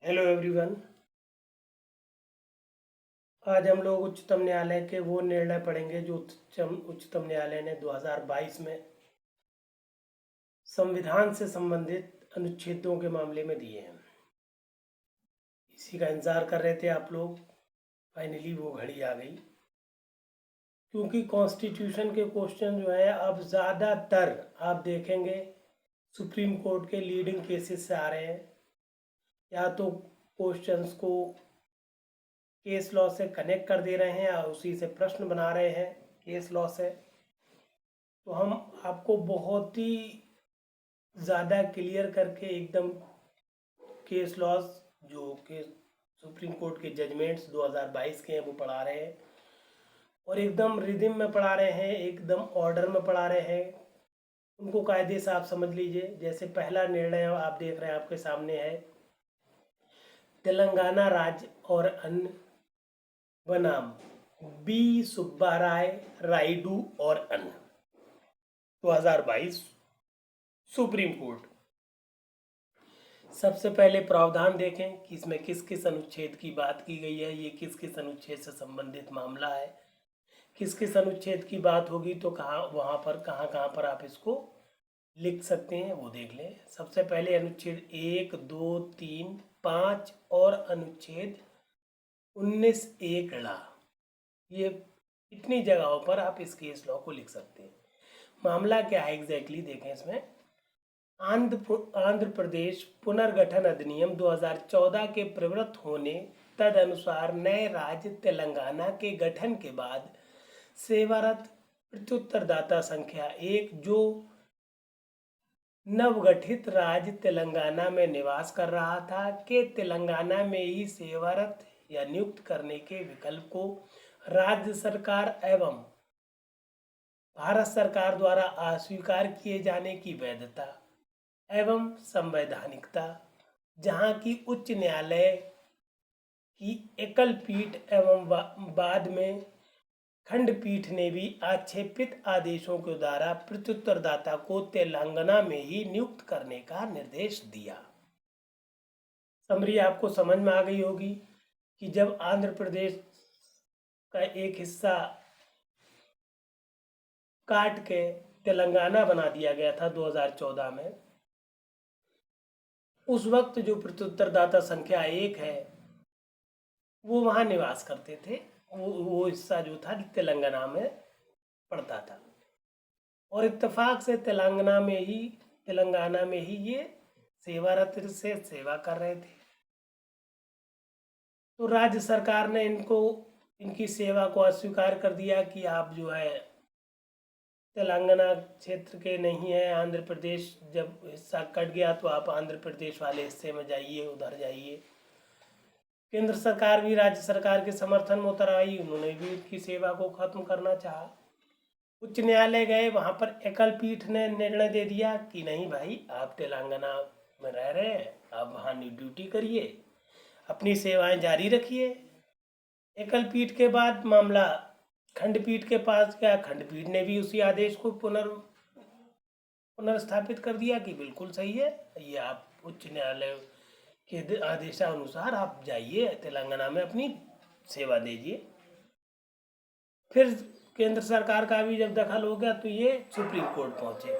Hello everyone. आज हम लोग उच्चतम न्यायालय के वो निर्णय पढ़ेंगे जो उच्चतम न्यायालय ने 2022 में संविधान से संबंधित अनुच्छेदों के मामले में दिए हैं। इसी का इंतज़ार कर रहे थे आप लोग। फाइनली वो घड़ी आ गई, क्योंकि कॉन्स्टिट्यूशन के क्वेश्चन जो है अब ज़्यादातर आप देखेंगे सुप्रीम कोर्ट के लीडिंग केसेस से आ रहे हैं, या तो क्वेश्चंस को केस लॉ से कनेक्ट कर दे रहे हैं या उसी से प्रश्न बना रहे हैं केस लॉ से। तो हम आपको बहुत ही ज़्यादा क्लियर करके एकदम केस लॉज जो कि सुप्रीम कोर्ट के जजमेंट्स 2022 के हैं वो पढ़ा रहे हैं, और एकदम रिदिम में पढ़ा रहे हैं, एकदम ऑर्डर में पढ़ा रहे हैं। उनको कायदे से आप समझ लीजिए। जैसे पहला निर्णय आप देख रहे हैं, आपके सामने है, तेलंगाना राज्य और अन्य बनाम बी सुब्बाराय रायडू और अन्य 2022 सुप्रीम कोर्ट। सबसे पहले प्रावधान देखें कि इसमें किस किस अनुच्छेद की बात की गई है, ये किस किस अनुच्छेद से संबंधित मामला है, किस किस अनुच्छेद की बात होगी तो कहाँ कहाँ पर आप इसको लिख सकते हैं वो देख लें। सबसे पहले अनुच्छेद 1, 2, 3, 5 और अनुच्छेद 19(1)ला, ये इतनी जगहों पर आप इस केस लॉ को लिख सकते हैं। मामला क्या है एग्जैक्टली देखें इसमें। आंध्र प्रदेश पुनर्गठन अधिनियम 2014 के प्रवृत्त होने तदनुसार नए राज्य तेलंगाना के गठन के बाद सेवारत प्रत्युत्तरदाता संख्या 1 जो नवगठित राज्य तेलंगाना में निवास कर रहा था के तेलंगाना में ही सेवारत या नियुक्त करने के विकल्प को राज्य सरकार एवं भारत सरकार द्वारा अस्वीकार किए जाने की वैधता एवं संवैधानिकता, जहाँ की उच्च न्यायालय की एकल पीठ एवं बाद में खंडपीठ ने भी आक्षेपित आदेशों के द्वारा प्रत्युत्तरदाता को तेलंगाना में ही नियुक्त करने का निर्देश दिया। समरी आपको समझ में आ गई होगी कि जब आंध्र प्रदेश का एक हिस्सा काट के तेलंगाना बना दिया गया था 2014 में, उस वक्त जो प्रत्युत्तरदाता संख्या 1 है वो वहाँ निवास करते थे। वो हिस्सा जो था तेलंगाना में पड़ता था, और इत्तेफाक से तेलंगाना में ही ये सेवारत से सेवा कर रहे थे। तो राज्य सरकार ने इनकी सेवा को अस्वीकार कर दिया कि आप जो है तेलंगाना क्षेत्र के नहीं है। आंध्र प्रदेश जब हिस्सा कट गया तो आप आंध्र प्रदेश वाले हिस्से में जाइए, उधर जाइए। केंद्र सरकार भी राज्य सरकार के समर्थन में उतर आई, उन्होंने भी उनकी सेवा को खत्म करना चाहा। उच्च न्यायालय गए, वहां पर एकल पीठ ने निर्णय दे दिया कि नहीं भाई, आप तेलंगाना में रह रहे हैं, आप वहाँ ड्यूटी करिए, अपनी सेवाएं जारी रखिए। एकल पीठ के बाद मामला खंडपीठ के पास गया, खंडपीठ ने भी उसी आदेश को पुनर्स्थापित कर दिया कि बिल्कुल सही है, ये आप उच्च न्यायालय के आदेशानुसार आप जाइए तेलंगाना में अपनी सेवा दीजिए। फिर केंद्र सरकार का भी जब दखल हो गया तो ये सुप्रीम कोर्ट पहुंचे।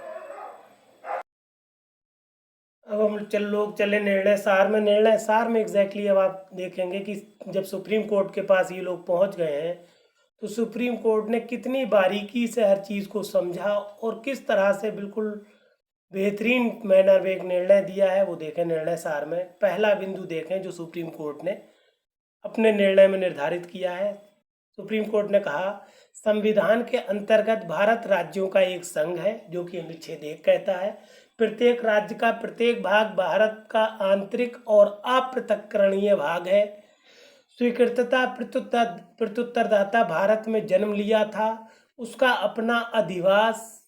अब हम लोग चले निर्णय सार में एग्जैक्टली अब आप देखेंगे कि जब सुप्रीम कोर्ट के पास ये लोग पहुंच गए हैं तो सुप्रीम कोर्ट ने कितनी बारीकी से हर चीज़ को समझा और किस तरह से बिल्कुल बेहतरीन मैनर में एक निर्णय दिया है वो देखें। निर्णय सार में पहला बिंदु देखें जो सुप्रीम कोर्ट ने अपने निर्णय में निर्धारित किया है। सुप्रीम कोर्ट ने कहा, संविधान के अंतर्गत भारत राज्यों का एक संघ है, जो कि अनुच्छेद 1 कहता है, प्रत्येक राज्य का प्रत्येक भाग भारत का आंतरिक और अपृथक्करणीय भाग है। स्वीकृतता प्रत्युत्तरदाता भारत में जन्म लिया था, उसका अपना अधिवास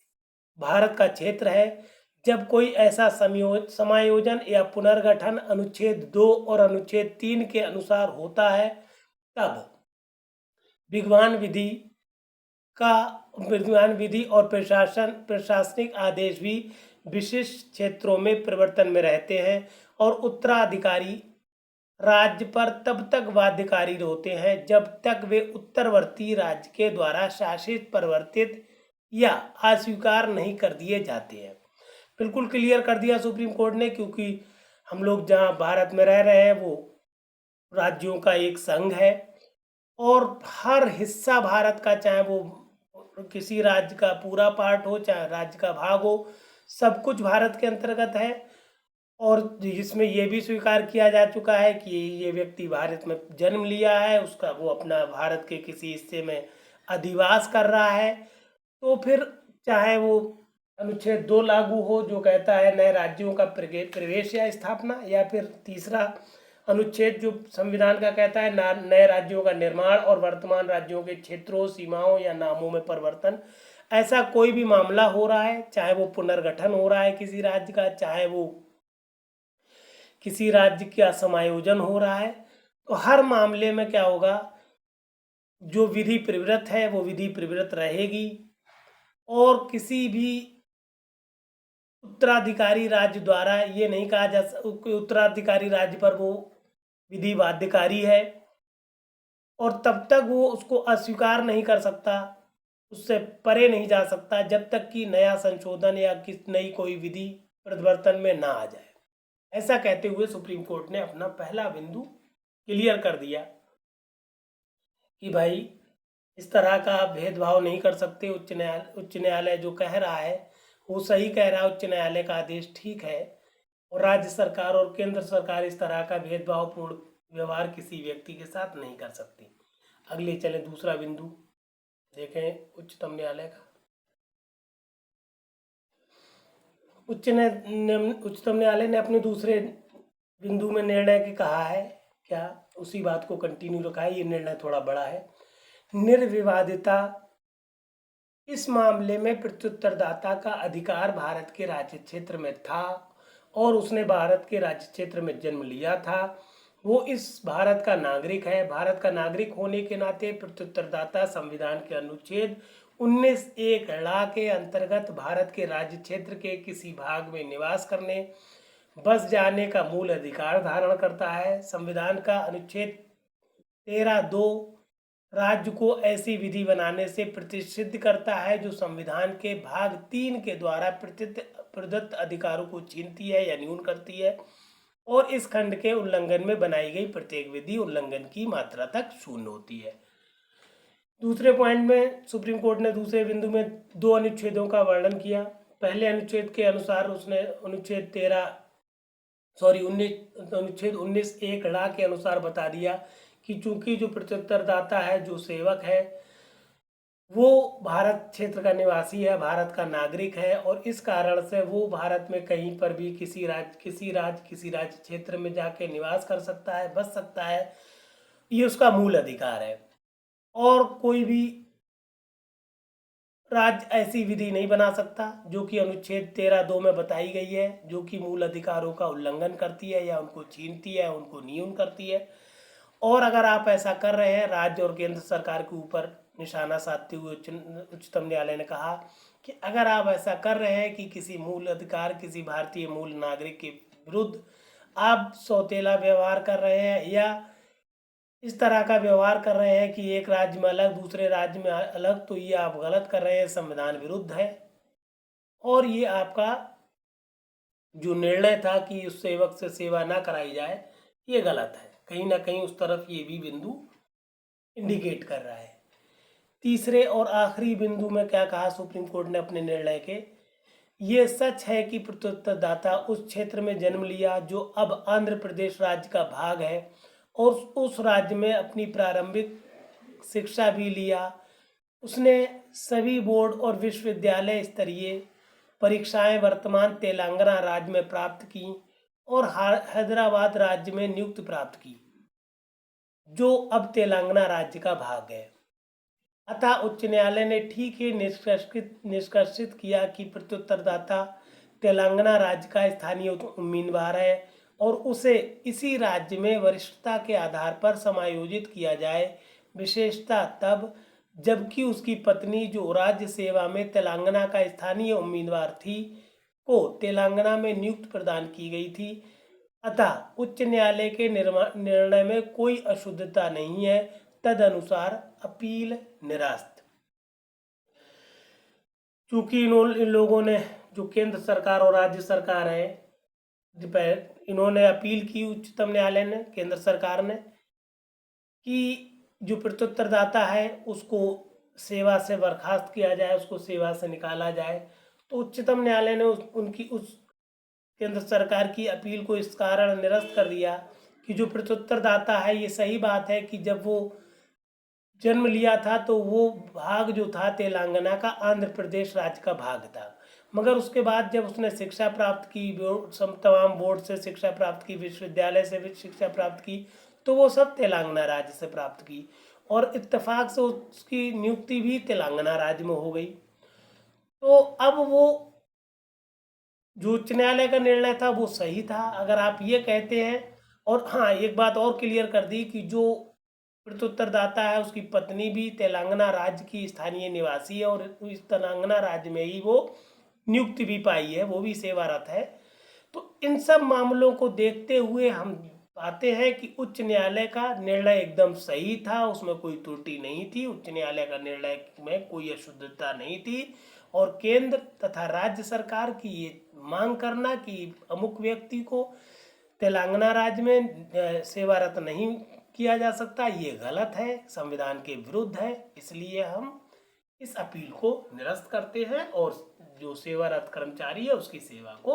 भारत का क्षेत्र है। जब कोई ऐसा समायोजन या पुनर्गठन अनुच्छेद 2 और अनुच्छेद 3 के अनुसार होता है तब विद्वान विधि और प्रशासनिक आदेश भी विशिष्ट क्षेत्रों में परिवर्तन में रहते हैं और उत्तराधिकारी राज्य पर तब तक बाध्यकारी होते हैं जब तक वे उत्तरवर्ती राज्य के द्वारा शासित, परिवर्तित या अस्वीकार नहीं कर दिए जाते हैं। बिल्कुल क्लियर कर दिया सुप्रीम कोर्ट ने, क्योंकि हम लोग जहाँ भारत में रह रहे हैं वो राज्यों का एक संघ है और हर हिस्सा भारत का, चाहे वो किसी राज्य का पूरा पार्ट हो चाहे राज्य का भाग हो, सब कुछ भारत के अंतर्गत है। और जिसमें ये भी स्वीकार किया जा चुका है कि ये व्यक्ति भारत में जन्म लिया है, उसका वो अपना भारत के किसी हिस्से में अधिवास कर रहा है, तो फिर चाहे वो अनुच्छेद 2 लागू हो जो कहता है नए राज्यों का प्रवेश या स्थापना, या फिर तीसरा अनुच्छेद जो संविधान का कहता है नए राज्यों का निर्माण और वर्तमान राज्यों के क्षेत्रों, सीमाओं या नामों में परिवर्तन। ऐसा कोई भी मामला हो रहा है, चाहे वो पुनर्गठन हो रहा है किसी राज्य का, चाहे वो किसी राज्य का समायोजन हो रहा है, तो हर मामले में क्या होगा, जो विधि प्रवृत्त है वो विधि प्रवृत्त रहेगी और किसी भी उत्तराधिकारी राज्य द्वारा ये नहीं कहा जा उत्तराधिकारी राज्य पर वो विधि बाध्यकारी है और तब तक वो उसको अस्वीकार नहीं कर सकता, उससे परे नहीं जा सकता जब तक कि नया संशोधन या किस नई कोई विधि परिवर्तन में ना आ जाए। ऐसा कहते हुए सुप्रीम कोर्ट ने अपना पहला बिंदु क्लियर कर दिया कि भाई इस तरह का भेदभाव नहीं कर सकते। उच्च न्यायालय जो कह रहा है वो सही कह रहा है, उच्च न्यायालय का आदेश ठीक है और राज्य सरकार और केंद्र सरकार इस तरह का भेदभावपूर्ण व्यवहार किसी व्यक्ति के साथ नहीं कर सकती। अगले चले दूसरा बिंदु देखें उच्चतम न्यायालय का। उच्चतम न्यायालय ने अपने दूसरे बिंदु में निर्णय के कहा है, क्या उसी बात को कंटिन्यू रखा है, ये निर्णय थोड़ा बड़ा है। निर्विवादिता, इस मामले में प्रत्युत्तरदाता का अधिकार भारत के राज्य क्षेत्र में था और उसने भारत के राज्य क्षेत्र में जन्म लिया था, वो इस भारत का नागरिक है। भारत का नागरिक होने के नाते प्रत्युत्तरदाता संविधान के अनुच्छेद 19(1) के अंतर्गत भारत के राज्य क्षेत्र के किसी भाग में निवास करने, बस जाने का मूल अधिकार धारण करता है। संविधान का अनुच्छेद 13(2) राज्य को ऐसी विधि बनाने से प्रतिषिद्ध करता है जो संविधान के भाग 3 के द्वारा प्रदत्त अधिकारों को छीनती है या न्यून करती है और इस खंड के उल्लंघन में बनाई गई प्रत्येक विधि उल्लंघन की मात्रा तक शून्य होती है। दूसरे पॉइंट में सुप्रीम कोर्ट ने दूसरे बिंदु में 2 अनुच्छेदों का वर्णन किया। पहले अनुच्छेद के अनुसार उसने अनुच्छेद 19(1) के अनुसार बता दिया कि चूंकि जो प्रत्युत्तरदाता है, जो सेवक है, वो भारत क्षेत्र का निवासी है, भारत का नागरिक है और इस कारण से वो भारत में कहीं पर भी किसी राज्य क्षेत्र में जाके निवास कर सकता है, बस सकता है, ये उसका मूल अधिकार है। और कोई भी राज्य ऐसी विधि नहीं बना सकता जो कि अनुच्छेद 13(2) में बताई गई है, जो कि मूल अधिकारों का उल्लंघन करती है या उनको छीनती है, उनको न्यून करती है। और अगर आप ऐसा कर रहे हैं, राज्य और केंद्र सरकार के ऊपर निशाना साधते हुए उच्चतम न्यायालय ने कहा कि अगर आप ऐसा कर रहे हैं कि किसी मूल अधिकार, किसी भारतीय मूल नागरिक के विरुद्ध आप सौतेला व्यवहार कर रहे हैं या इस तरह का व्यवहार कर रहे हैं कि एक राज्य में अलग दूसरे राज्य में अलग, तो ये आप गलत कर रहे हैं, संविधान विरुद्ध है। और ये आपका जो निर्णय था कि उस सेवक से सेवा ना कराई जाए, ये गलत है। कहीं ना कहीं उस तरफ ये भी बिंदु इंडिकेट कर रहा है। तीसरे और आखिरी बिंदु में क्या कहा सुप्रीम कोर्ट ने अपने निर्णय के, ये सच है कि प्रत्युत्तरदाता उस क्षेत्र में जन्म लिया जो अब आंध्र प्रदेश राज्य का भाग है और उस राज्य में अपनी प्रारंभिक शिक्षा भी लिया। उसने सभी बोर्ड और विश्वविद्यालय स्तरीय परीक्षाएं वर्तमान तेलंगाना राज्य में प्राप्त की और हैदराबाद राज्य में नियुक्ति प्राप्त की, जो अब तेलंगाना राज्य का भाग है। अतः उच्च न्यायालय ने ठीक ही निष्कर्षित किया कि प्रत्युत्तरदाता तेलंगाना राज्य का स्थानीय उम्मीदवार है और उसे इसी राज्य में वरिष्ठता के आधार पर समायोजित किया जाए, विशेषता तब जबकि उसकी पत्नी जो राज्य सेवा में तेलंगाना का स्थानीय उम्मीदवार थी को तेलंगाना में नियुक्ति प्रदान की गई थी। अतः उच्च न्यायालय के निर्णय में कोई अशुद्धता नहीं है, तदनुसार अपील निरस्त। चूंकि इन लोगों ने, जो केंद्र सरकार और राज्य सरकार है, इन्होंने अपील की उच्चतम न्यायालय ने, केंद्र सरकार ने, कि जो प्रत्युत्तरदाता है उसको सेवा से बर्खास्त किया जाए, उसको सेवा से निकाला जाए। तो उच्चतम न्यायालय ने उस केंद्र सरकार की अपील को इस कारण निरस्त कर दिया कि जो प्रत्युत्तरदाता है, ये सही बात है कि जब वो जन्म लिया था तो वो भाग जो था तेलंगाना का आंध्र प्रदेश राज्य का भाग था, मगर उसके बाद जब उसने शिक्षा प्राप्त की, तमाम बोर्ड से शिक्षा प्राप्त की, विश्वविद्यालय से भी शिक्षा प्राप्त की, तो वो सब तेलंगाना राज्य से प्राप्त की और इत्तेफाक से उसकी नियुक्ति भी तेलंगाना राज्य में हो गई। तो अब वो जो उच्च न्यायालय का निर्णय था वो सही था, अगर आप ये कहते हैं। और हाँ, एक बात और क्लियर कर दी कि जो प्रत्युत्तरदाता है उसकी पत्नी भी तेलंगाना राज्य की स्थानीय निवासी है और इस तेलंगाना राज्य में ही वो नियुक्ति भी पाई है, वो भी सेवारत है। तो इन सब मामलों को देखते हुए हम पाते हैं कि उच्च न्यायालय का निर्णय एकदम सही था, उसमें कोई त्रुटि नहीं थी, उच्च न्यायालय का निर्णय में कोई अशुद्धता नहीं थी। और केंद्र तथा राज्य सरकार की ये मांग करना कि अमुक व्यक्ति को तेलंगाना राज्य में सेवारत नहीं किया जा सकता, ये गलत है, संविधान के विरुद्ध है। इसलिए हम इस अपील को निरस्त करते हैं और जो सेवारत कर्मचारी है उसकी सेवा को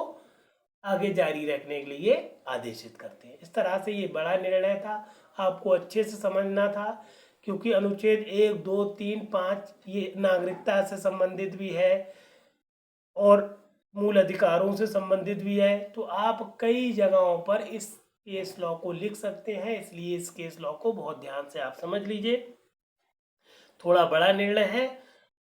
आगे जारी रखने के लिए आदेशित करते हैं। इस तरह से ये बड़ा निर्णय था, आपको अच्छे से समझना था, क्योंकि अनुच्छेद 1, 2, 3, 5 ये नागरिकता से संबंधित भी है और मूल अधिकारों से संबंधित भी है। तो आप कई जगहों पर इस केस लॉ को लिख सकते हैं, इसलिए इस केस लॉ को बहुत ध्यान से आप समझ लीजिए। थोड़ा बड़ा निर्णय है,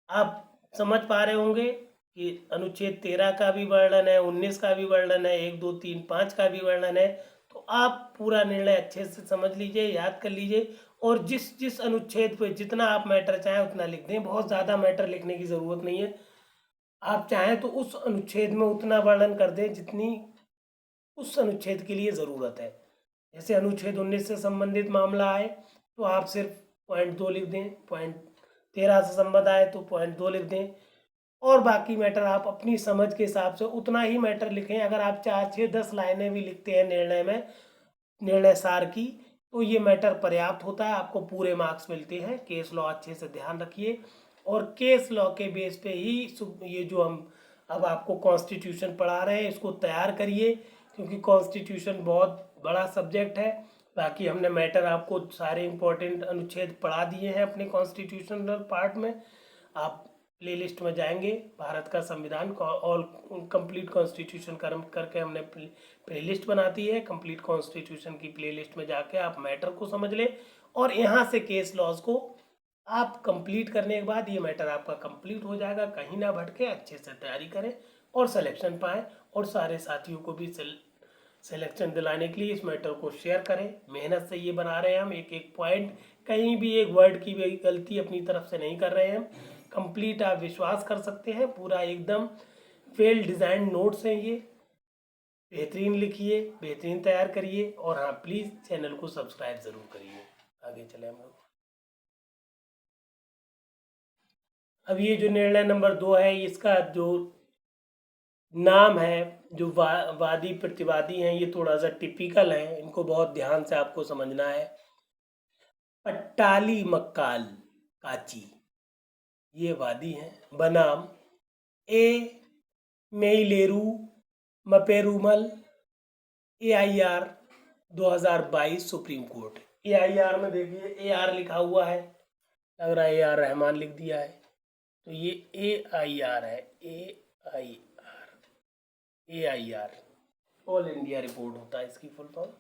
आप समझ पा रहे होंगे कि अनुच्छेद 13 का भी वर्णन है, 19 का भी वर्णन है, 1, 2, 3, 5 का भी वर्णन है। तो आप पूरा निर्णय अच्छे से समझ लीजिए, याद कर लीजिए और जिस जिस अनुच्छेद पे जितना आप मैटर चाहें उतना लिख दें। बहुत ज़्यादा मैटर लिखने की ज़रूरत नहीं है, आप चाहें तो उस अनुच्छेद में उतना वर्णन कर दें जितनी उस अनुच्छेद के लिए ज़रूरत है। जैसे अनुच्छेद 19 से संबंधित मामला आए तो आप सिर्फ पॉइंट 2 लिख दें, पॉइंट 13 से संबंध आए तो पॉइंट 2 लिख दें और बाकी मैटर आप अपनी समझ के हिसाब से उतना ही मैटर लिखें। अगर आप 4, 6, 10 लाइनें भी लिखते हैं निर्णय में, निर्णय सार की, तो ये मैटर पर्याप्त होता है, आपको पूरे मार्क्स मिलते हैं। केस लॉ अच्छे से ध्यान रखिए और केस लॉ के बेस पे ही ये जो हम अब आपको कॉन्स्टिट्यूशन पढ़ा रहे हैं इसको तैयार करिए, क्योंकि कॉन्स्टिट्यूशन बहुत बड़ा सब्जेक्ट है। बाकी हमने मैटर आपको सारे इंपॉर्टेंट अनुच्छेद पढ़ा दिए हैं अपने कॉन्स्टिट्यूशनल पार्ट में। आप प्लेलिस्ट में जाएंगे, भारत का संविधान ऑल कंप्लीट कॉन्स्टिट्यूशन करके हमने प्लेलिस्ट बनाती है। कंप्लीट कॉन्स्टिट्यूशन की प्लेलिस्ट में जाके आप मैटर को समझ लें और यहाँ से केस लॉज को आप कंप्लीट करने के बाद ये मैटर आपका कंप्लीट हो जाएगा। कहीं ना भटके, अच्छे से तैयारी करें और सिलेक्शन पाएँ और सारे साथियों को भी सिलेक्शन दिलाने के लिए इस मैटर को शेयर करें। मेहनत से ये बना रहे हैं हम, एक एक पॉइंट, कहीं भी एक वर्ड की भी गलती अपनी तरफ से नहीं कर रहे हैं। कंप्लीट आप विश्वास कर सकते हैं, पूरा एकदम वेल डिज़ाइंड नोट्स हैं ये, बेहतरीन लिखिए, बेहतरीन तैयार करिए और हाँ प्लीज़ चैनल को सब्सक्राइब ज़रूर करिए। आगे चले हम लोग। अब ये जो निर्णय नंबर 2 है, इसका जो नाम है, जो वादी प्रतिवादी हैं, ये थोड़ा सा टिपिकल है, इनको बहुत ध्यान से आपको समझना है। पट्टाली मक्काल काची ये वादी हैं, बनाम ए मेइलेरू मपेरुमल, AIR 2022 सुप्रीम कोर्ट। AIR में देखिए AR लिखा हुआ है, लग रहा है AR रहमान लिख दिया है, तो ये AIR है, AIR ऑल इंडिया रिपोर्ट होता है इसकी फुल फॉर्म।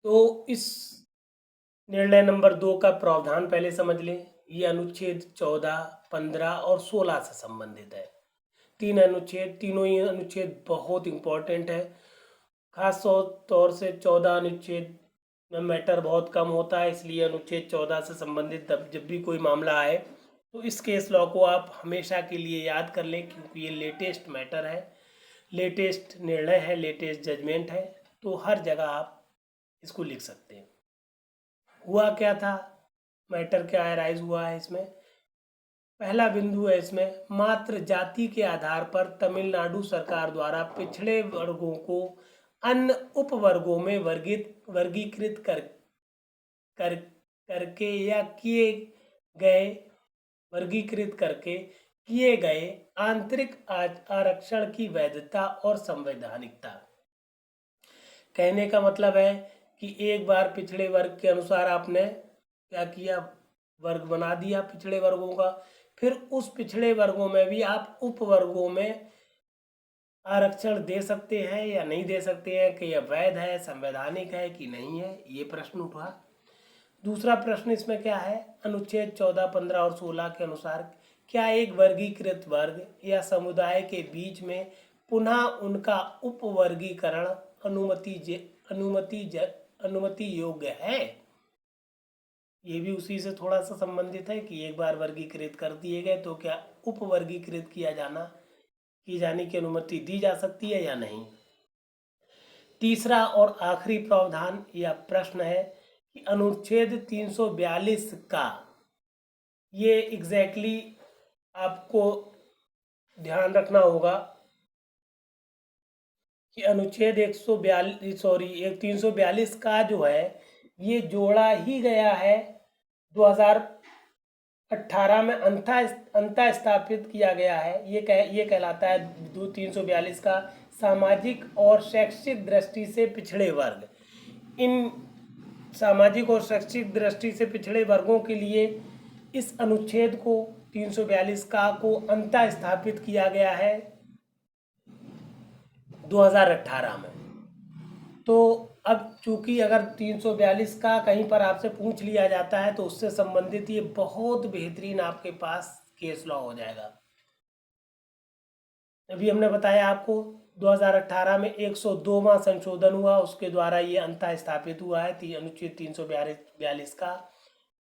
तो इस निर्णय नंबर 2 का प्रावधान पहले समझ लें। ये अनुच्छेद 14, 15 और 16 से संबंधित है। तीनों ही अनुच्छेद बहुत इंपॉर्टेंट है। खास तौर से 14 अनुच्छेद में मैटर बहुत कम होता है, इसलिए अनुच्छेद 14 से संबंधित जब भी कोई मामला आए तो इस केस लॉ को आप हमेशा के लिए याद कर लें, क्योंकि ये लेटेस्ट मैटर है। लेटेस्ट निर्णय है, लेटेस्ट जजमेंट है, तो हर जगह आप इसको लिख सकते हैं। हुआ क्या था, मैटर क्या है, राइज हुआ है इसमें। पहला बिंदु है इसमें, मात्र जाति के आधार पर तमिलनाडु सरकार द्वारा पिछड़े वर्गों को अन्य उपवर्गों में वर्गीकृत कर करके या किए गए वर्गीकृत करके किए गए आंतरिक आरक्षण की वैधता और संवैधानिकता। कहने का मतलब है कि एक बार पिछड़े वर्ग के अनुसार आपने क्या किया, वर्ग बना दिया पिछड़े वर्गों का, फिर उस पिछड़े वर्गों में भी आप उपवर्गों में आरक्षण दे सकते हैं या नहीं दे सकते हैं, कि यह वैध है, संवैधानिक है कि नहीं है, ये प्रश्न उठा। दूसरा प्रश्न इसमें क्या है, अनुच्छेद 14, 15 और 16 के अनुसार क्या एक वर्गीकृत वर्ग या समुदाय के बीच में पुनः उनका उपवर्गीकरण अनुमति योग्य है। ये भी उसी से थोड़ा सा संबंधित है कि एक बार वर्गीकृत कर दिए गए तो क्या उपवर्गीकृत की जाने की अनुमति दी जा सकती है या नहीं। तीसरा और आखिरी प्रावधान या प्रश्न है कि अनुच्छेद 342 का, ये एग्जैक्टली आपको ध्यान रखना होगा कि अनुच्छेद 342 का जो है ये जोड़ा ही गया है 2018 में, अंता स्थापित किया गया है। ये कहलाता है 342 का सामाजिक और शैक्षिक दृष्टि से पिछड़े वर्ग। इन सामाजिक और शैक्षिक दृष्टि से पिछड़े वर्गों के लिए इस अनुच्छेद को 342 का को अंता स्थापित किया गया है 2018 में। तो अब चूंकि अगर 342 का कहीं पर आपसे पूछ लिया जाता है तो उससे संबंधित ये बहुत बेहतरीन आपके पास केस लॉ हो जाएगा। अभी हमने बताया आपको 2018 में 102वां संशोधन हुआ, उसके द्वारा ये अंता स्थापित हुआ है अनुच्छेद 342 का।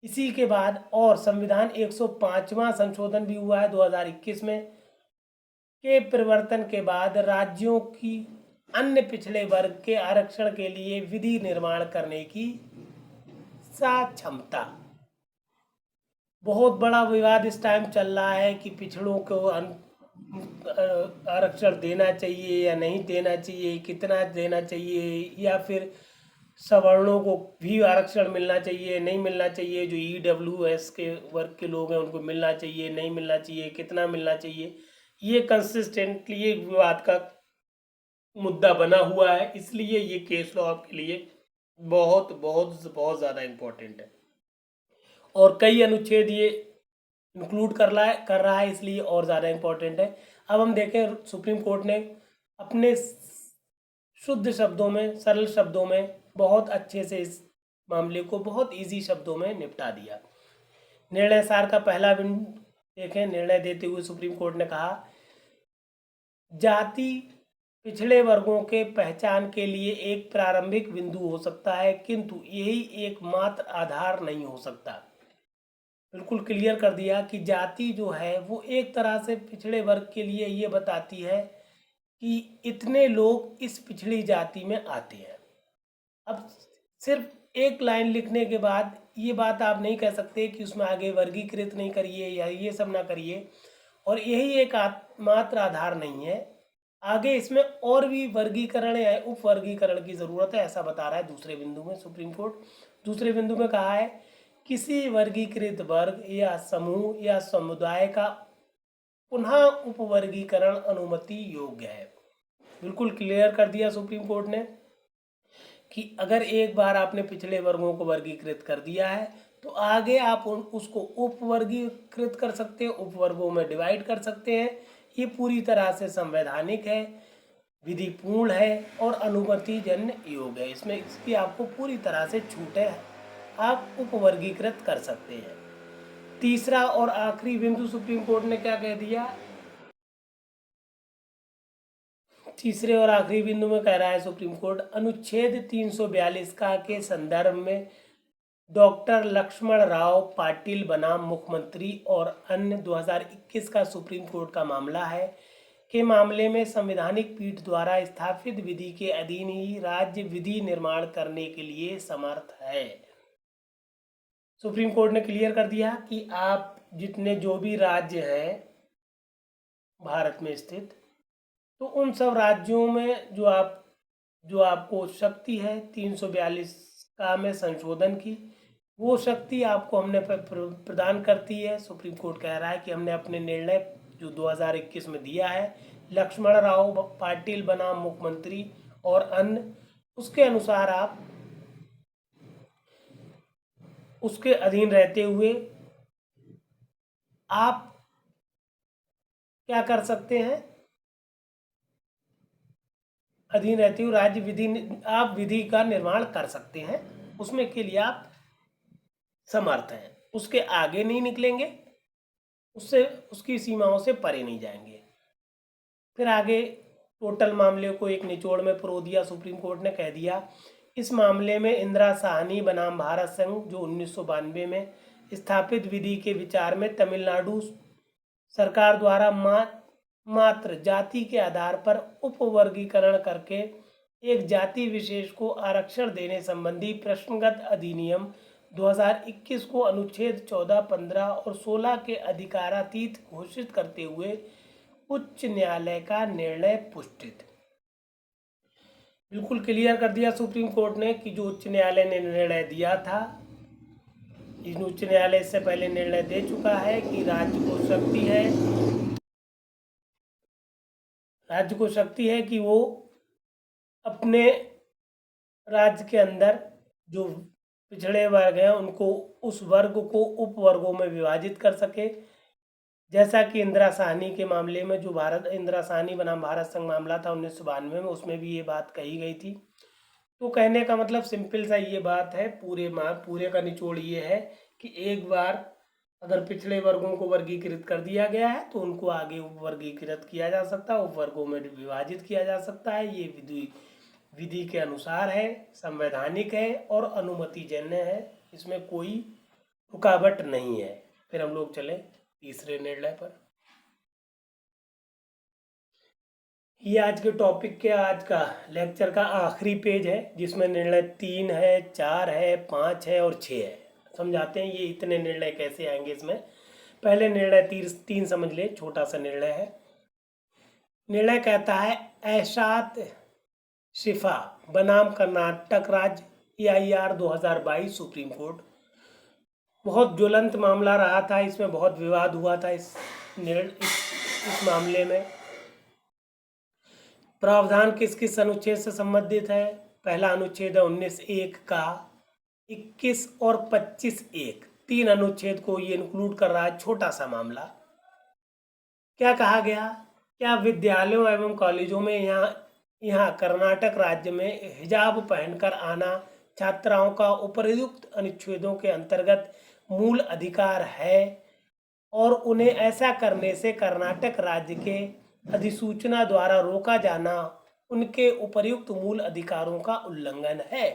इसी के बाद और संविधान 105वां संशोधन भी हुआ है 2021 में, के परिवर्तन के बाद राज्यों की अन्य पिछड़े वर्ग के आरक्षण के लिए विधि निर्माण करने की क्षमता। बहुत बड़ा विवाद इस टाइम चल रहा है कि पिछड़ों को आरक्षण देना चाहिए या नहीं देना चाहिए, कितना देना चाहिए, या फिर सवर्णों को भी आरक्षण मिलना चाहिए नहीं मिलना चाहिए, जो EWS के वर्ग के लोग हैं उनको मिलना चाहिए नहीं मिलना चाहिए, कितना मिलना चाहिए। ये कंसिस्टेंटली एक विवाद का मुद्दा बना हुआ है, इसलिए ये केस लॉ आपके लिए बहुत बहुत बहुत ज़्यादा इम्पोर्टेंट है और कई अनुच्छेद ये इंक्लूड कर रहा है, इसलिए और ज़्यादा इम्पोर्टेंट है। अब हम देखें, सुप्रीम कोर्ट ने अपने शुद्ध शब्दों में, सरल शब्दों में बहुत अच्छे से इस मामले को बहुत इजी शब्दों में निपटा दिया। निर्णय सार का पहला बिंदु देखें, निर्णय देते हुए सुप्रीम कोर्ट ने कहा, जाति पिछड़े वर्गों के पहचान के लिए एक प्रारंभिक बिंदु हो सकता है, किंतु यही एकमात्र आधार नहीं हो सकता। बिल्कुल क्लियर कर दिया कि जाति जो है वो एक तरह से पिछड़े वर्ग के लिए ये बताती है कि इतने लोग इस पिछड़ी जाति में आते हैं। अब सिर्फ एक लाइन लिखने के बाद ये बात आप नहीं कह सकते कि उसमें आगे वर्गीकृत नहीं करिए या ये सब ना करिए, और यही एक मात्र आधार नहीं है, आगे इसमें और भी वर्गीकरण या उप वर्गीकरण की ज़रूरत है, ऐसा बता रहा है दूसरे बिंदु में सुप्रीम कोर्ट। दूसरे बिंदु में कहा है, किसी वर्गीकृत वर्ग या समूह या समुदाय का पुनः उपवर्गीकरण अनुमति योग्य है। बिल्कुल क्लियर कर दिया सुप्रीम कोर्ट ने कि अगर एक बार आपने पिछले वर्गों को वर्गीकृत कर दिया है तो आगे आप उसको उपवर्गीकृत कर सकते हैं, उपवर्गों में डिवाइड कर सकते हैं। ये पूरी तरह से संवैधानिक है, विधिपूर्ण है और अनुमतिजन्य योग्य है। इसमें इसकी आपको पूरी तरह से छूट है, आप उपवर्गीकृत कर सकते हैं। तीसरा और आखिरी बिंदु सुप्रीम कोर्ट ने क्या कह दिया, तीसरे और आखिरी बिंदु में कह रहा है सुप्रीम कोर्ट, अनुच्छेद 342 का के संदर्भ में डॉक्टर लक्ष्मण राव पाटिल बनाम मुख्यमंत्री और अन्य 2021 का सुप्रीम कोर्ट का मामला है के मामले में संवैधानिक पीठ द्वारा स्थापित विधि के अधीन ही राज्य विधि निर्माण करने के लिए समर्थ है। सुप्रीम कोर्ट ने क्लियर कर दिया कि आप जितने जो भी राज्य हैं भारत में स्थित, तो उन सब राज्यों में जो आपको शक्ति है 342 का में संशोधन की, वो शक्ति आपको हमने प्रदान करती है। सुप्रीम कोर्ट कह रहा है कि हमने अपने निर्णय जो 2021 में दिया है, लक्ष्मण राव पाटिल बनाम मुख्यमंत्री और अन्य, उसके अनुसार आप उसके अधीन रहते हुए आप क्या कर सकते हैं, अधीन रहते हुए राज्य विधि आप विधि का निर्माण कर सकते हैं, उसमें के लिए आप समर्थ हैं। उसके आगे नहीं निकलेंगे, उससे उसकी सीमाओं से परे नहीं जाएंगे। फिर आगे टोटल मामले को एक निचोड़ में परो दिया सुप्रीम कोर्ट ने, कह दिया इस मामले में इंदिरा साहनी बनाम भारत संघ जो 1992 में स्थापित विधि के विचार में तमिलनाडु सरकार द्वारा मात्र जाति के आधार पर उपवर्गीकरण करके एक जाति विशेष को आरक्षण देने संबंधी प्रश्नगत अधिनियम 2021 को अनुच्छेद 14, 15 और 16 के अधिकारातीत घोषित करते हुए उच्च न्यायालय का निर्णय पुष्टित। बिल्कुल क्लियर कर दिया सुप्रीम कोर्ट ने कि जो उच्च न्यायालय ने निर्णय दिया था, इस उच्च न्यायालय से पहले निर्णय दे चुका है कि राज्य को शक्ति है कि वो अपने राज्य के अंदर जो पिछड़े वर्ग हैं उनको उस वर्ग को उपवर्गों में विभाजित कर सके, जैसा कि इंदिरा साहनी के मामले में जो इंदिरा साहनी बनाम भारत संघ मामला था 1992 में, उसमें भी ये बात कही गई थी। तो कहने का मतलब सिंपल सा ये बात है, पूरे का निचोड़ ये है कि एक बार अगर पिछड़े वर्गों को वर्गीकृत कर दिया गया है तो उनको आगे उपवर्गीकृत किया जा सकता है, उपवर्गों में विभाजित किया जा सकता है। ये विधि के अनुसार है, संवैधानिक है और अनुमतिजन्य है, इसमें कोई रुकावट नहीं है। फिर हम लोग चले तीसरे निर्णय पर। ये आज के टॉपिक के आज का लेक्चर का आखिरी पेज है, जिसमें निर्णय 3 है, 4 है, 5 है और 6 है। समझाते हैं ये इतने निर्णय कैसे आएंगे इसमें। पहले निर्णय 3 समझ ले, छोटा सा निर्णय है। निर्णय कहता है एहसात शिफा बनाम कर्नाटक राज्य EIR 2022 सुप्रीम कोर्ट। बहुत ज्वलंत मामला रहा था, इसमें बहुत विवाद हुआ था। इस मामले में प्रावधान किस किस अनुच्छेद से संबंधित है? पहला अनुच्छेद है 19(1) का, 21 और 25(1), 3 अनुच्छेद को ये इंक्लूड कर रहा है। छोटा सा मामला। क्या कहा गया? क्या विद्यालयों एवं कॉलेजों में यहाँ कर्नाटक राज्य में हिजाब पहनकर आना छात्राओं का उपयुक्त अनुच्छेदों के अंतर्गत मूल अधिकार है और उन्हें ऐसा करने से कर्नाटक राज्य के अधिसूचना द्वारा रोका जाना उनके उपयुक्त मूल अधिकारों का उल्लंघन है।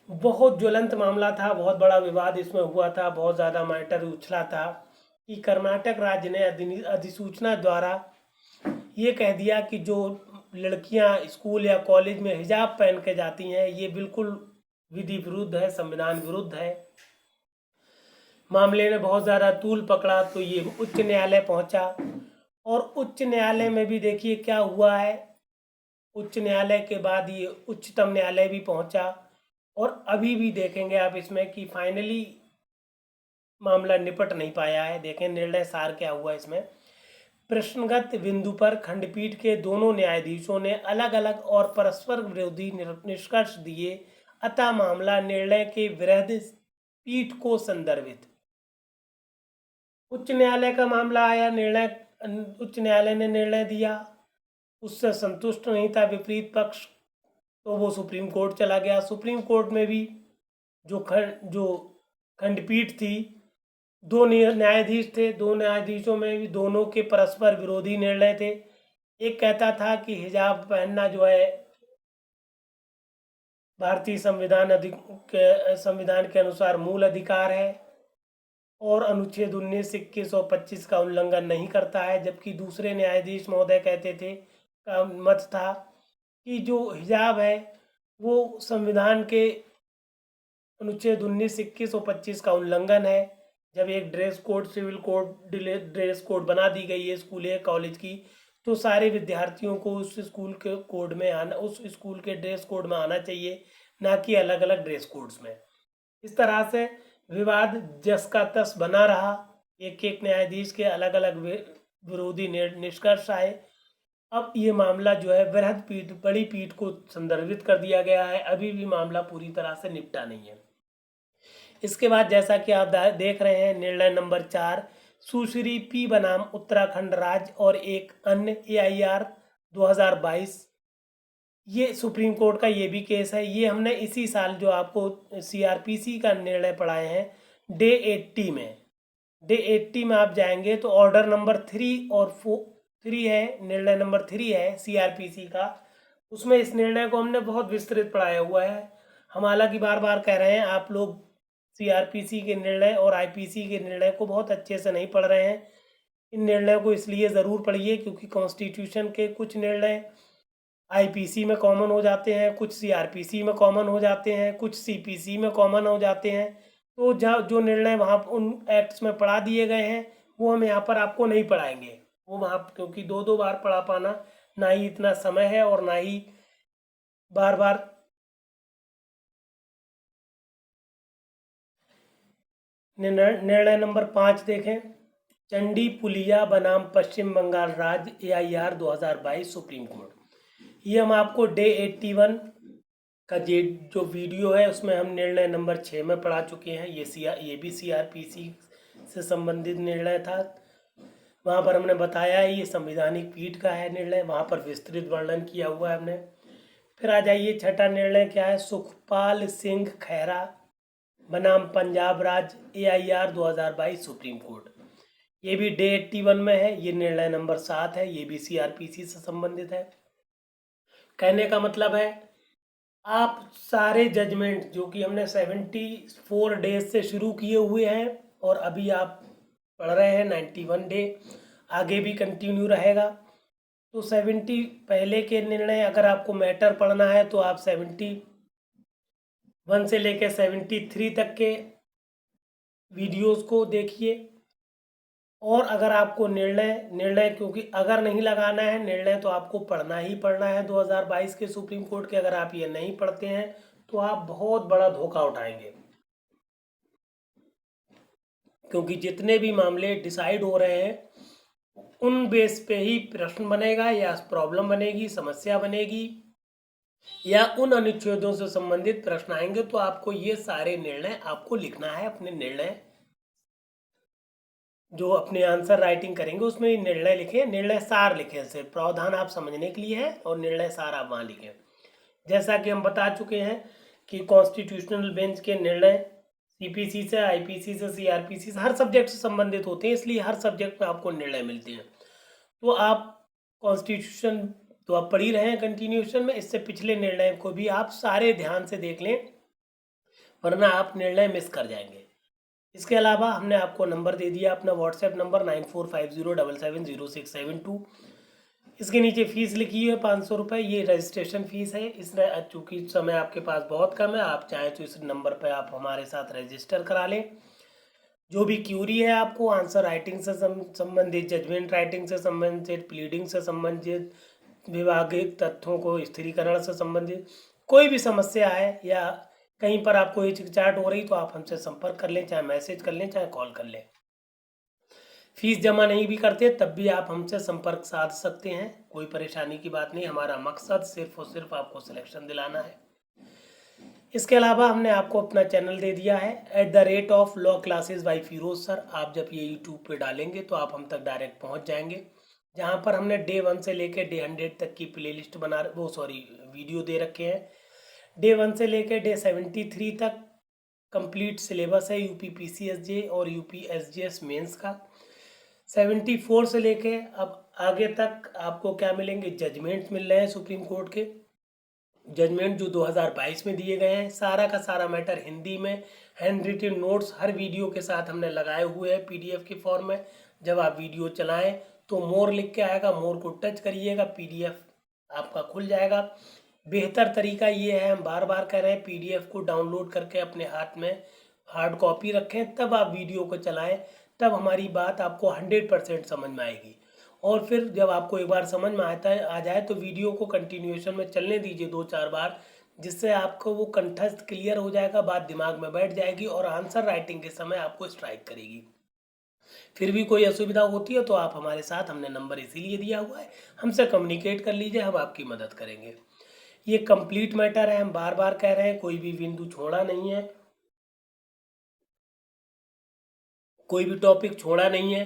बहुत ज्वलंत मामला था, बहुत बड़ा विवाद इसमें हुआ था, बहुत ज़्यादा मैटर उछला था कि कर्नाटक राज्य ने अधिसूचना द्वारा ये कह दिया कि जो लड़कियां स्कूल या कॉलेज में हिजाब पहन के जाती हैं ये बिल्कुल विधि विरुद्ध है, संविधान विरुद्ध है। मामले ने बहुत ज़्यादा तूल पकड़ा तो ये उच्च न्यायालय पहुंचा और उच्च न्यायालय में भी देखिए क्या हुआ है। उच्च न्यायालय के बाद ये उच्चतम न्यायालय भी पहुंचा और अभी भी देखेंगे आप इसमें कि फाइनली मामला निपट नहीं पाया है। देखें निर्णय सार क्या हुआ इसमें। प्रश्नगत बिंदु पर खंडपीठ के दोनों न्यायाधीशों ने अलग अलग और परस्पर विरोधी निष्कर्ष दिए, अतः मामला निर्णय के विरुद्ध पीठ को संदर्भित। उच्च न्यायालय का मामला आया, उच्च न्यायालय ने निर्णय दिया, उससे संतुष्ट नहीं था विपरीत पक्ष, तो वो सुप्रीम कोर्ट चला गया। सुप्रीम कोर्ट में भी जो खंडपीठ थी, 2 न्यायाधीश थे, 2 न्यायाधीशों में भी दोनों के परस्पर विरोधी निर्णय थे। एक कहता था कि हिजाब पहनना जो है भारतीय संविधान के अनुसार मूल अधिकार है और अनुच्छेद 19, 21 और 25 का उल्लंघन नहीं करता है। जबकि दूसरे न्यायाधीश महोदय कहते थे, का मत था कि जो हिजाब है वो संविधान के अनुच्छेद 19, 21 और 25 का उल्लंघन है। जब एक dress code, civil code, dress code बना दी गई है स्कूल या कॉलेज की, तो सारे विद्यार्थियों को उस स्कूल के कोड में आना, उस स्कूल के ड्रेस कोड में आना चाहिए, ना कि अलग अलग ड्रेस कोड्स में। इस तरह से विवाद जस का तस बना रहा। एक एक न्यायाधीश के अलग अलग विरोधी निष्कर्ष आए। अब ये मामला जो है बृहद पीठ, बड़ी पीठ को संदर्भित कर दिया गया है। अभी भी मामला पूरी तरह से निपटा नहीं है। इसके बाद जैसा कि आप देख रहे हैं, निर्णय नंबर 4, सुश्री पी बनाम उत्तराखंड राज्य और एक अन्य AIR 2022, ये सुप्रीम कोर्ट का ये भी केस है। ये हमने इसी साल जो आपको CRPC का निर्णय पढ़ाए हैं, डे 80 में। डे 80 में आप जाएंगे तो ऑर्डर नंबर 3 और 3 है, निर्णय नंबर 3 है CRPC का। उसमें इस निर्णय को हमने बहुत विस्तृत पढ़ाया हुआ है। हम हालांकि बार बार कह रहे हैं, आप लोग CRPC के निर्णय और IPC के निर्णय को बहुत अच्छे से नहीं पढ़ रहे हैं। इन निर्णयों को इसलिए ज़रूर पढ़िए क्योंकि कॉन्स्टिट्यूशन के कुछ निर्णय IPC में कॉमन हो जाते हैं, कुछ CRPC में कॉमन हो जाते हैं, कुछ CPC में कॉमन हो जाते हैं। तो जो निर्णय वहाँ उन एक्ट्स में पढ़ा दिए गए हैं, वो हम यहाँ पर आपको नहीं पढ़ाएंगे। वो वहाँ, क्योंकि दो दो बार पढ़ा पाना, ना ही इतना समय है और ना ही बार बार। निर्णय नंबर 5 देखें, चंडी पुलिया बनाम पश्चिम बंगाल राज्य, AIR 2022 सुप्रीम कोर्ट। ये हम आपको डे 81 का जो वीडियो है उसमें हम निर्णय नंबर 6 में पढ़ा चुके हैं। ये भी CRPC से संबंधित निर्णय था। वहाँ पर हमने बताया ये संवैधानिक पीठ का है निर्णय, वहाँ पर विस्तृत वर्णन किया हुआ है हमने। फिर आ जाइए, छठा निर्णय क्या है, सुखपाल सिंह खैरा बनाम पंजाब राज्य, AIR 2022 सुप्रीम कोर्ट। ये भी डे 81 में है। ये निर्णय नंबर 7 है। ये भी CRPC से संबंधित है। कहने का मतलब है, आप सारे जजमेंट जो कि हमने 74 डेज से शुरू किए हुए हैं और अभी आप पढ़ रहे हैं 91 डे, आगे भी कंटिन्यू रहेगा। तो 70 पहले के निर्णय, अगर आपको मैटर पढ़ना है तो आप 71 से लेकर 73 तक के वीडियोस को देखिए। और अगर आपको निर्णय क्योंकि अगर नहीं लगाना है निर्णय, तो आपको पढ़ना ही पढ़ना है 2022 के सुप्रीम कोर्ट के। अगर आप ये नहीं पढ़ते हैं तो आप बहुत बड़ा धोखा उठाएंगे, क्योंकि जितने भी मामले डिसाइड हो रहे हैं उन बेस पे ही प्रश्न बनेगा या प्रॉब्लम बनेगी, समस्या बनेगी, या उन अनुच्छेदों से संबंधित प्रश्न आएंगे। तो आपको ये सारे निर्णय आपको लिखना है। अपने निर्णय जो अपने आंसर राइटिंग करेंगे उसमें निर्णय लिखें, निर्णय सार लिखें। सिर्फ प्रावधान आप समझने के लिए है और निर्णय सार आप वहाँ लिखें। जैसा कि हम बता चुके हैं कि कॉन्स्टिट्यूशनल बेंच के निर्णय CPC से, IPC से, CRPC से, हर सब्जेक्ट से संबंधित होते हैं, इसलिए हर सब्जेक्ट में आपको निर्णय मिलते हैं। तो आप कॉन्स्टिट्यूशन तो आप पढ़ ही रहे हैं कंटिन्यूशन में, इससे पिछले निर्णय को भी आप सारे ध्यान से देख लें, वरना आप निर्णय मिस कर जाएंगे। इसके अलावा हमने आपको नंबर दे दिया, अपना WhatsApp नंबर 9450770672। इसके नीचे फीस लिखी है 500 रुपये, ये रजिस्ट्रेशन फीस है। इस चूँकि समय आपके पास बहुत कम है, आप चाहें तो इस नंबर पर आप हमारे साथ रजिस्टर करा लें। जो भी क्यूरी है आपको आंसर राइटिंग से संबंधित, जजमेंट राइटिंग से संबंधित, प्लीडिंग से संबंधित, विभागित तथ्यों को स्थिरीकरण से संबंधित कोई भी समस्या है, या कहीं पर आपको हिचकिचाहट हो रही, तो आप हमसे संपर्क कर लें, चाहे मैसेज कर लें, चाहे कॉल कर लें। फीस जमा नहीं भी करते तब भी आप हमसे संपर्क साध सकते हैं, कोई परेशानी की बात नहीं। हमारा मकसद सिर्फ और सिर्फ आपको सिलेक्शन दिलाना है। इसके अलावा हमने आपको अपना चैनल दे दिया है @law classes by Firoz sir. आप जब ये यूट्यूब पे डालेंगे तो आप हम तक डायरेक्ट पहुंच जाएंगे, जहां पर हमने डे 1 से लेकर डे 100 तक की प्लेलिस्ट वीडियो दे रखे हैं। डे 1 से लेकर डे 73 तक कंप्लीट सिलेबस है UPPCSJ और UPSGS मेंस का। 74 से लेके अब आगे तक आपको क्या मिलेंगे, जजमेंट्स मिल रहे हैं सुप्रीम कोर्ट के। जजमेंट जो 2022 में दिए गए हैं, सारा का सारा मैटर हिंदी में, हैंड रिटन नोट्स हर वीडियो के साथ हमने लगाए हुए हैं पीडीएफ के फॉर्म में। जब आप वीडियो चलाएं तो मोर लिख के आएगा, मोर को टच करिएगा, पीडीएफ आपका खुल जाएगा। बेहतर तरीका ये है, हम बार बार कह रहे हैं, पीडीएफ को डाउनलोड करके अपने हाथ में हार्ड कॉपी रखें, तब आप वीडियो को चलाएं, तब हमारी बात आपको 100% समझ में आएगी। और फिर जब आपको एक बार समझ में आ जाए तो वीडियो को कंटिन्यूएशन में चलने दीजिए 2-4 बार, जिससे आपको वो कंठस्थ क्लियर हो जाएगा, बात दिमाग में बैठ जाएगी और आंसर राइटिंग के समय आपको स्ट्राइक करेगी। फिर भी कोई असुविधा होती है तो आप हमारे साथ, हमने नंबर इसीलिए दिया हुआ है, हमसे कम्युनिकेट कर लीजिए, हम आपकी मदद करेंगे। ये कंप्लीट मैटर है, हम बार बार कह रहे हैं, कोई भी बिंदु छोड़ा नहीं है, कोई भी टॉपिक छोड़ा नहीं है।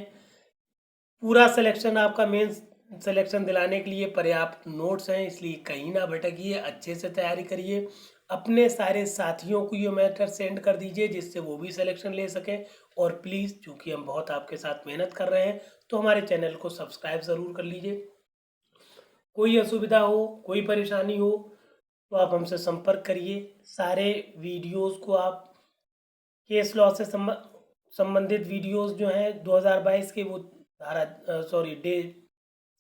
पूरा सिलेक्शन आपका मेन सिलेक्शन दिलाने के लिए पर्याप्त नोट्स हैं, इसलिए कहीं ना भटकिए, अच्छे से तैयारी करिए। अपने सारे साथियों को ये मैटर सेंड कर दीजिए जिससे वो भी सिलेक्शन ले सकें। और प्लीज़, चूंकि हम बहुत आपके साथ मेहनत कर रहे हैं, तो हमारे चैनल को सब्सक्राइब ज़रूर कर लीजिए। कोई असुविधा हो, कोई परेशानी हो तो आप हमसे संपर्क करिए। सारे वीडियोस को आप केस लॉ से संबंधित वीडियोस जो हैं 2022 के, वो धारा डे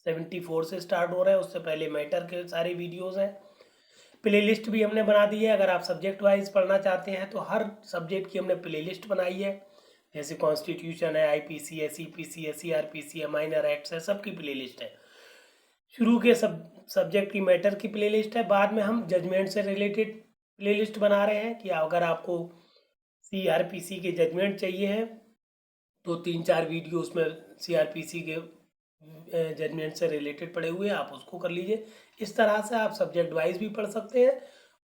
74 से स्टार्ट हो रहे हैं, उससे पहले मैटर के सारे वीडियोस हैं। प्लेलिस्ट भी हमने बना दी है, अगर आप सब्जेक्ट वाइज पढ़ना चाहते हैं तो हर सब्जेक्ट की हमने प्लेलिस्ट बनाई है, जैसे कॉन्स्टिट्यूशन है, आईपीसी है, सीपीसी है, सीआरपीसी है, माइनर एक्ट्स है, सबकी प्लेलिस्ट है। शुरू के सब्जेक्ट की मैटर की प्लेलिस्ट है, बाद में हम जजमेंट से रिलेटेड प्लेलिस्ट बना रहे हैं कि अगर आपको सीआरपीसी के जजमेंट चाहिए हैं तो 3-4 वीडियो उसमें सीआरपीसी के जजमेंट से रिलेटेड पढ़े हुए आप उसको कर लीजिए। इस तरह से आप सब्जेक्ट वाइज भी पढ़ सकते हैं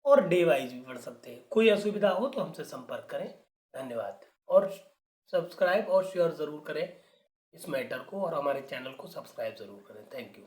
और डे वाइज भी पढ़ सकते हैं। कोई असुविधा हो तो हमसे संपर्क करें। धन्यवाद। और सब्सक्राइब और शेयर ज़रूर करें इस मैटर को, और हमारे चैनल को सब्सक्राइब ज़रूर करें। Thank you.